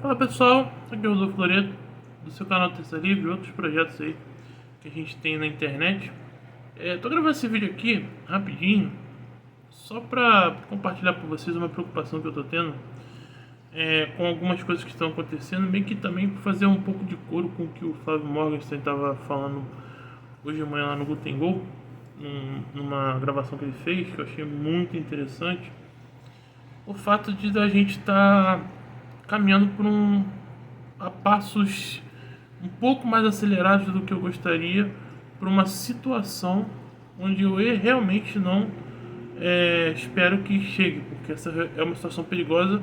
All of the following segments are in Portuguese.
Fala pessoal, aqui é o Rodolfo Loreto, do seu canal Terça Livre e outros projetos aí que a gente tem na internet. Tô gravando esse vídeo aqui rapidinho, só pra compartilhar com vocês uma preocupação que eu tô tendo com algumas coisas que estão acontecendo, meio que também fazer um pouco de coro com o que o Flávio Morgenstern estava falando hoje de manhã lá no Gutengol, numa gravação que ele fez, que eu achei muito interessante. O fato de a gente estar caminhando a passos um pouco mais acelerados do que eu gostaria, para uma situação onde eu realmente não espero que chegue, porque essa é uma situação perigosa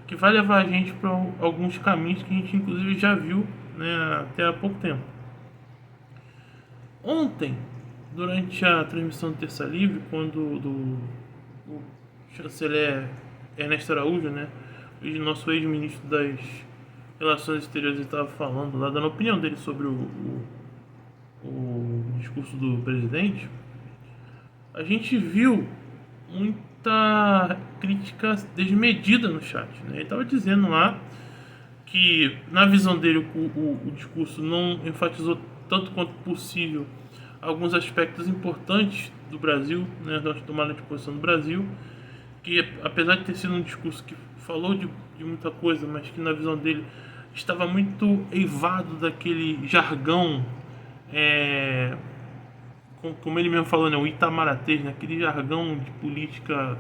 que vai levar a gente para alguns caminhos que a gente inclusive já viu, né, até há pouco tempo. Ontem, durante a transmissão do Terça Livre, quando o chanceler Ernesto Araújo, né, o nosso ex-ministro das Relações Exteriores, estava falando lá, dando a opinião dele sobre o discurso do presidente, a gente viu muita crítica desmedida no chat, né? Ele estava dizendo lá que, na visão dele, o discurso não enfatizou tanto quanto possível alguns aspectos importantes do Brasil, né, da tomada de posição do Brasil, que apesar de ter sido um discurso que falou de muita coisa, mas que na visão dele estava muito eivado daquele jargão, como ele mesmo falou, né, o itamarate, né, aquele jargão de política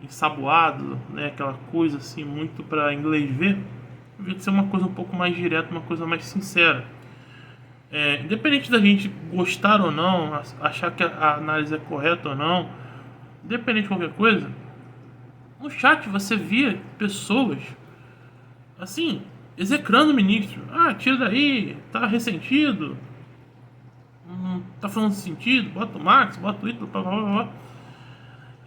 ensaboado, né, aquela coisa assim muito para inglês ver, devia ser uma coisa um pouco mais direta, uma coisa mais sincera. Independente da gente gostar ou não, achar que a análise é correta ou não, independente de qualquer coisa, no chat você via pessoas assim, execrando o ministro. Tira daí, tá ressentido, não tá falando sentido, bota o Max, bota o Ítalo, blá blá blá.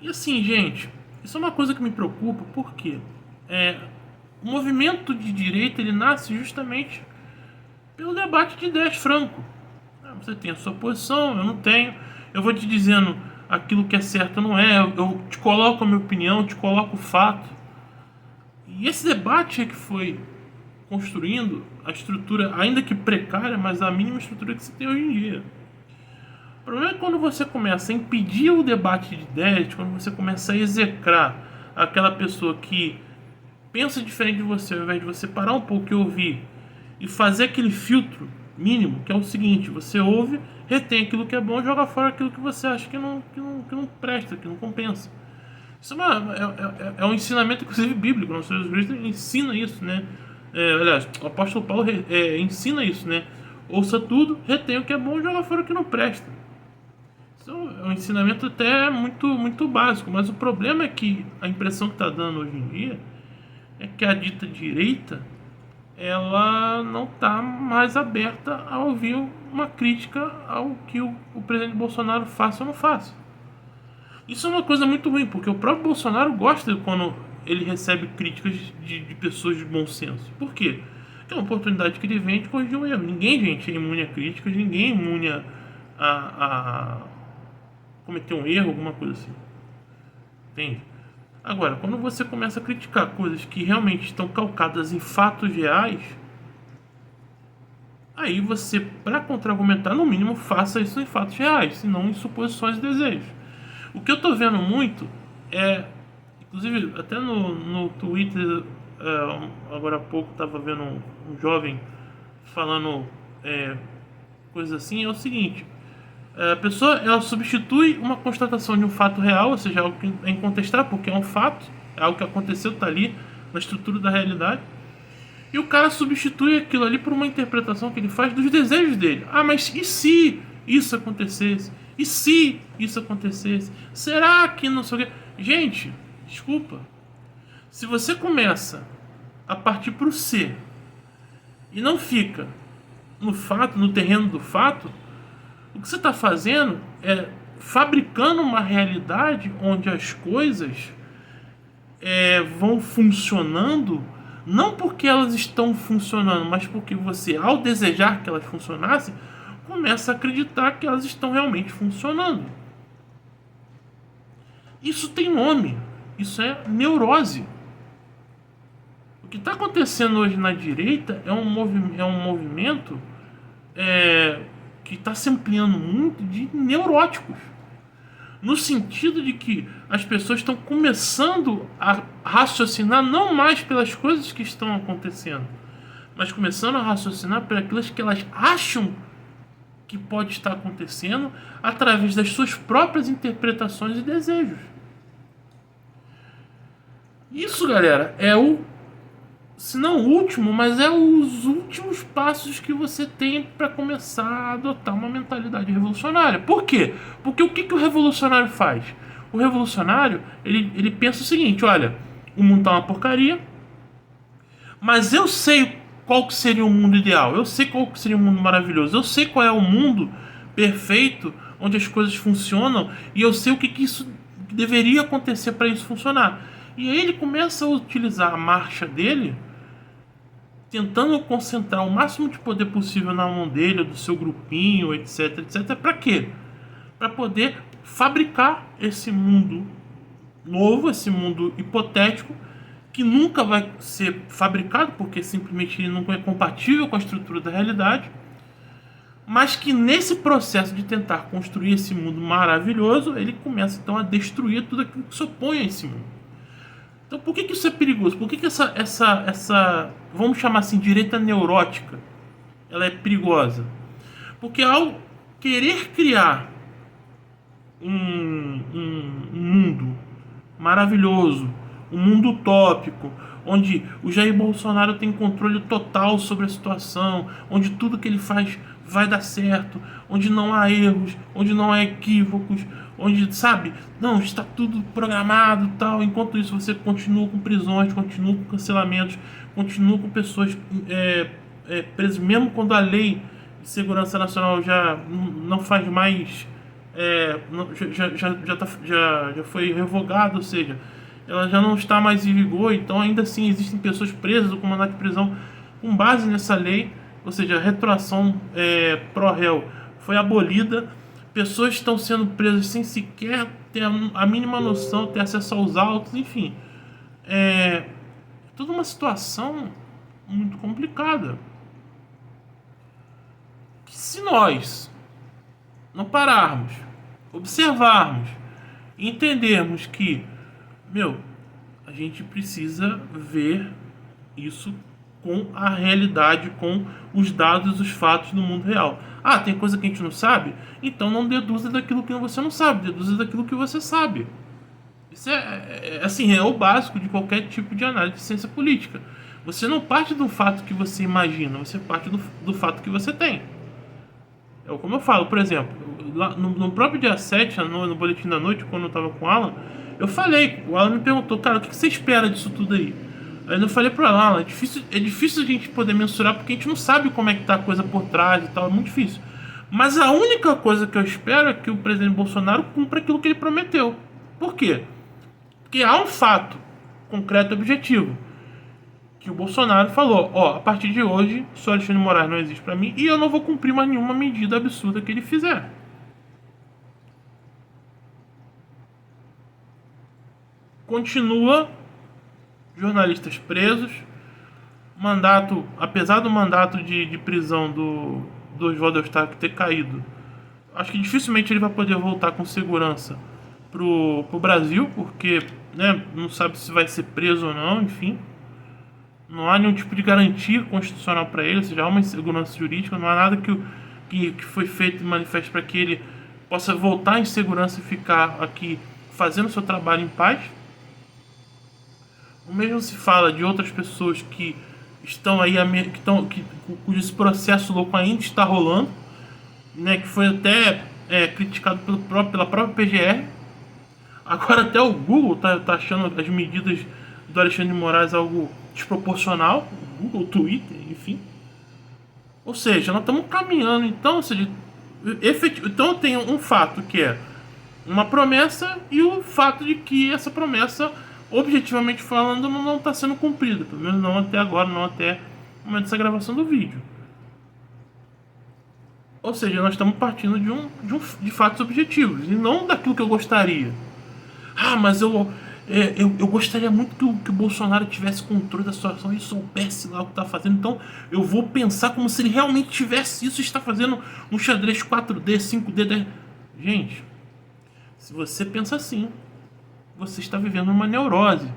E assim, gente, isso é uma coisa que me preocupa, porque o movimento de direita, ele nasce justamente pelo debate de ideias franco. Você tem a sua posição, eu não tenho, eu vou te dizendo aquilo que é certo ou não é, eu te coloco a minha opinião, te coloco o fato. E esse debate é que foi construindo a estrutura, ainda que precária, mas a mínima estrutura que se tem hoje em dia. O problema é quando você começa a impedir o debate de ideias, quando você começa a execrar aquela pessoa que pensa diferente de você, ao invés de você parar um pouco e ouvir e fazer aquele filtro mínimo, que é o seguinte: você ouve, retém aquilo que é bom e joga fora aquilo que você acha que não presta, que não compensa. Isso é um ensinamento, inclusive, bíblico. Nosso Jesus Cristo ensina isso, né? Aliás, o apóstolo Paulo ensina isso, né? Ouça tudo, retém o que é bom e joga fora o que não presta. Isso é um ensinamento até muito, muito básico, mas o problema é que a impressão que está dando hoje em dia é que a dita direita, ela não está mais aberta a ouvir uma crítica ao que o presidente Bolsonaro faça ou não faça. Isso é uma coisa muito ruim, porque o próprio Bolsonaro gosta quando ele recebe críticas de pessoas de bom senso. Por quê? Porque é uma oportunidade que ele vem de corrigir um erro. Ninguém, gente, é imune a críticas, ninguém é imune a cometer um erro, alguma coisa assim. Entende? Agora, quando você começa a criticar coisas que realmente estão calcadas em fatos reais, aí você, para contra-argumentar, no mínimo, faça isso em fatos reais, senão em suposições e desejos. O que eu tô vendo muito inclusive até no Twitter, agora há pouco estava vendo um jovem falando coisas assim, é o seguinte: a pessoa, ela substitui uma constatação de um fato real, ou seja, algo que é incontestável, porque é um fato, é algo que aconteceu, está ali na estrutura da realidade, e o cara substitui aquilo ali por uma interpretação que ele faz dos desejos dele. Mas e se isso acontecesse? E se isso acontecesse? Será que não sei o quê? Gente, desculpa. Se você começa a partir para o ser e não fica no fato, no terreno do fato, o que você está fazendo é fabricando uma realidade onde as coisas vão funcionando, não porque elas estão funcionando, mas porque você, ao desejar que elas funcionassem, começa a acreditar que elas estão realmente funcionando. Isso tem nome. Isso é neurose. O que está acontecendo hoje na direita é um movimento que está se ampliando muito de neuróticos. No sentido de que as pessoas estão começando a raciocinar não mais pelas coisas que estão acontecendo, mas começando a raciocinar pelas que elas acham que pode estar acontecendo através das suas próprias interpretações e desejos. Isso, galera, é se não o último, mas é os últimos passos que você tem para começar a adotar uma mentalidade revolucionária. Por quê? Porque o que o revolucionário faz? O revolucionário, ele pensa o seguinte: olha, o mundo tá uma porcaria, mas eu sei qual que seria o mundo ideal, eu sei qual que seria o mundo maravilhoso, eu sei qual é o mundo perfeito, onde as coisas funcionam, e eu sei o que isso deveria acontecer para isso funcionar. E aí ele começa a utilizar a marcha dele, tentando concentrar o máximo de poder possível na mão dele, do seu grupinho, etc, etc. Para quê? Para poder fabricar esse mundo novo, esse mundo hipotético, que nunca vai ser fabricado, porque simplesmente ele não é compatível com a estrutura da realidade, mas que nesse processo de tentar construir esse mundo maravilhoso, ele começa então a destruir tudo aquilo que se opõe a esse mundo. Então por que isso é perigoso? Por que essa, vamos chamar assim, direita neurótica, ela é perigosa? Porque ao querer criar um mundo maravilhoso, um mundo utópico, onde o Jair Bolsonaro tem controle total sobre a situação, onde tudo que ele faz vai dar certo, onde não há erros, onde não há equívocos, onde, sabe, não, está tudo programado e tal. Enquanto isso você continua com prisões, continua com cancelamentos, continua com pessoas presas, mesmo quando a lei de segurança nacional já não faz mais, já foi revogada, ou seja, ela já não está mais em vigor. Então ainda assim existem pessoas presas, o comandante de prisão com base nessa lei, ou seja, a retroação pró-réu foi abolida. Pessoas estão sendo presas sem sequer ter a mínima noção, ter acesso aos autos, enfim. É toda uma situação muito complicada. Que se nós não pararmos, observarmos e entendermos que, a gente precisa ver isso com a realidade, com os dados, os fatos do mundo real. Ah, tem coisa que a gente não sabe? Então não deduza daquilo que você não sabe, deduza daquilo que você sabe. Isso é o básico de qualquer tipo de análise de ciência política. Você não parte do fato que você imagina, você parte do fato que você tem. Como eu falo, por exemplo, lá no próprio dia 7, no boletim da noite, quando eu estava com o Alan, eu falei, o Alan me perguntou, cara, o que você espera disso tudo aí? Aí eu falei pro Alan, é difícil a gente poder mensurar, porque a gente não sabe como é que tá a coisa por trás e tal, é muito difícil. Mas a única coisa que eu espero é que o presidente Bolsonaro cumpra aquilo que ele prometeu. Por quê? Porque há um fato concreto e objetivo, que o Bolsonaro falou: a partir de hoje, o senhor Alexandre de Moraes não existe para mim e eu não vou cumprir mais nenhuma medida absurda que ele fizer. Continua jornalistas presos, apesar do mandato de prisão do Oswaldo Eustáquio ter caído, acho que dificilmente ele vai poder voltar com segurança pro Brasil, porque não sabe se vai ser preso ou não, enfim. Não há nenhum tipo de garantia constitucional para ele, ou seja, há uma insegurança jurídica, não há nada que foi feito e manifeste para que ele possa voltar em segurança e ficar aqui fazendo seu trabalho em paz. O mesmo se fala de outras pessoas que estão aí, cujo esse processo louco ainda está rolando, que foi até criticado pela própria PGR. Agora até o Google tá achando as medidas do Alexandre de Moraes algo desproporcional, o Google, o Twitter, enfim. Ou seja, nós estamos caminhando, então, então tem um fato que é uma promessa e o fato de que essa promessa, objetivamente falando, não está sendo cumprida, pelo menos não até agora, não até o momento dessa gravação do vídeo. Ou seja, nós estamos partindo de fatos objetivos e não daquilo que eu gostaria. Ah, mas Eu gostaria muito que o Bolsonaro tivesse controle da situação e soubesse lá o que está fazendo. Então eu vou pensar como se ele realmente tivesse isso e está fazendo um xadrez 4D, 5D, 10. Gente, se você pensa assim, você está vivendo uma neurose.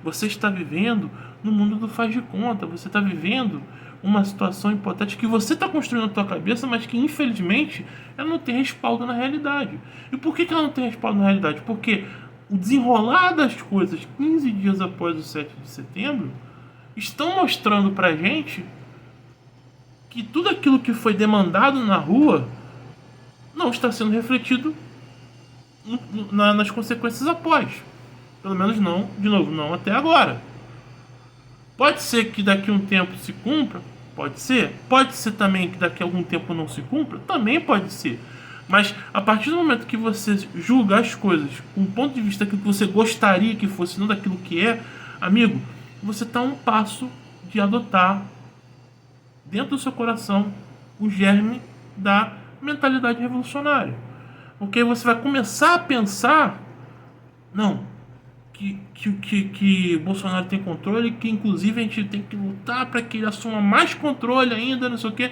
Você está vivendo no mundo do faz de conta. Você está vivendo uma situação hipotética que você está construindo na tua cabeça, mas que infelizmente ela não tem respaldo na realidade. E por que ela não tem respaldo na realidade? Porque o desenrolar das coisas 15 dias após o 7 de setembro estão mostrando pra gente que tudo aquilo que foi demandado na rua não está sendo refletido nas consequências após. Pelo menos não, de novo, não até agora. Pode ser que daqui a um tempo se cumpra, pode ser. Pode ser também que daqui a algum tempo não se cumpra, também pode ser. Mas a partir do momento que você julga as coisas com um ponto de vista daquilo que você gostaria que fosse, não daquilo que é, amigo, você está a um passo de adotar dentro do seu coração o germe da mentalidade revolucionária. Porque você vai começar a pensar, não, que Bolsonaro tem controle, que inclusive a gente tem que lutar para que ele assuma mais controle ainda, não sei o quê.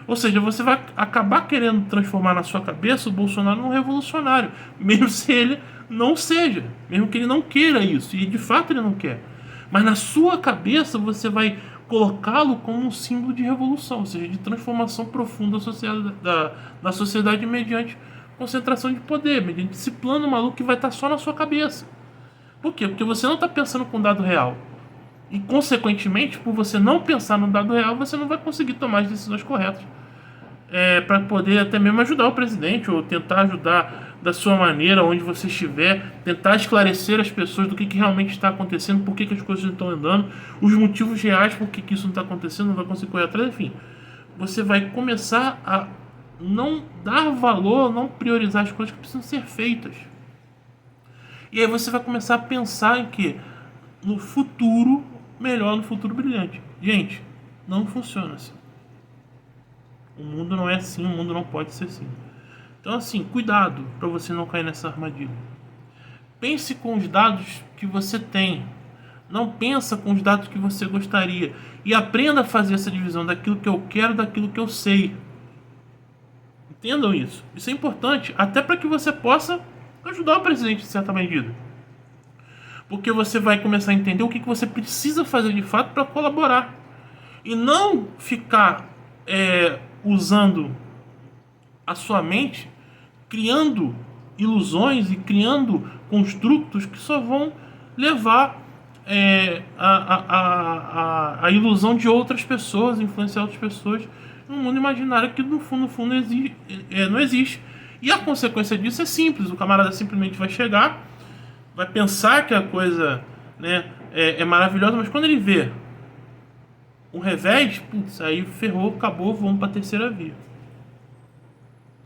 Ou seja, você vai acabar querendo transformar na sua cabeça o Bolsonaro num revolucionário, mesmo se ele não seja, mesmo que ele não queira isso, e de fato ele não quer. Mas na sua cabeça você vai colocá-lo como um símbolo de revolução, ou seja, de transformação profunda da sociedade mediante concentração de poder, mediante esse plano maluco que vai estar só na sua cabeça. Por quê? Porque você não está pensando com dado real. E, consequentemente, por você não pensar no dado real, você não vai conseguir tomar as decisões corretas. Para poder até mesmo ajudar o presidente, ou tentar ajudar da sua maneira, onde você estiver, tentar esclarecer as pessoas do que realmente está acontecendo, por que as coisas não estão andando, os motivos reais por que isso não está acontecendo, não vai conseguir correr atrás, enfim. Você vai começar a não dar valor, não priorizar as coisas que precisam ser feitas. E aí você vai começar a pensar em que no futuro, melhor, no futuro brilhante. Gente, não funciona assim. O mundo não é assim, o mundo não pode ser assim. Então assim, cuidado para você não cair nessa armadilha. Pense com os dados que você tem. Não pensa com os dados que você gostaria. E aprenda a fazer essa divisão daquilo que eu quero, daquilo que eu sei. Entendam isso. Isso é importante, até para que você possa ajudar o presidente em certa medida. Porque você vai começar a entender o que você precisa fazer de fato para colaborar. E não ficar usando a sua mente, criando ilusões e criando construtos que só vão levar a ilusão de outras pessoas, influenciar outras pessoas num mundo imaginário que no fundo não existe. E a consequência disso é simples: o camarada simplesmente vai chegar, vai pensar que a coisa, né, é maravilhosa, mas quando ele vê um revés, putz, aí ferrou, acabou, vamos para a terceira via.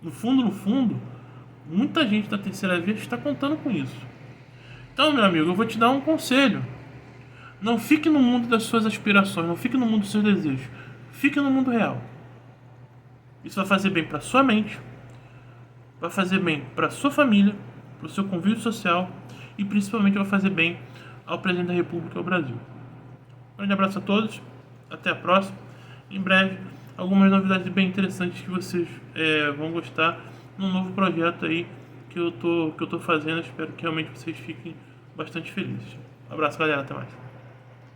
No fundo, muita gente da terceira via está contando com isso. Então, meu amigo, eu vou te dar um conselho. Não fique no mundo das suas aspirações, não fique no mundo dos seus desejos. Fique no mundo real. Isso vai fazer bem para sua mente, vai fazer bem para sua família, para o seu convívio social e principalmente vai fazer bem ao presidente da República, ao Brasil. Um grande abraço a todos, até a próxima. Em breve, algumas novidades bem interessantes que vocês vão gostar num novo projeto aí que eu tô fazendo. Espero que realmente vocês fiquem bastante felizes. Um abraço, galera, até mais.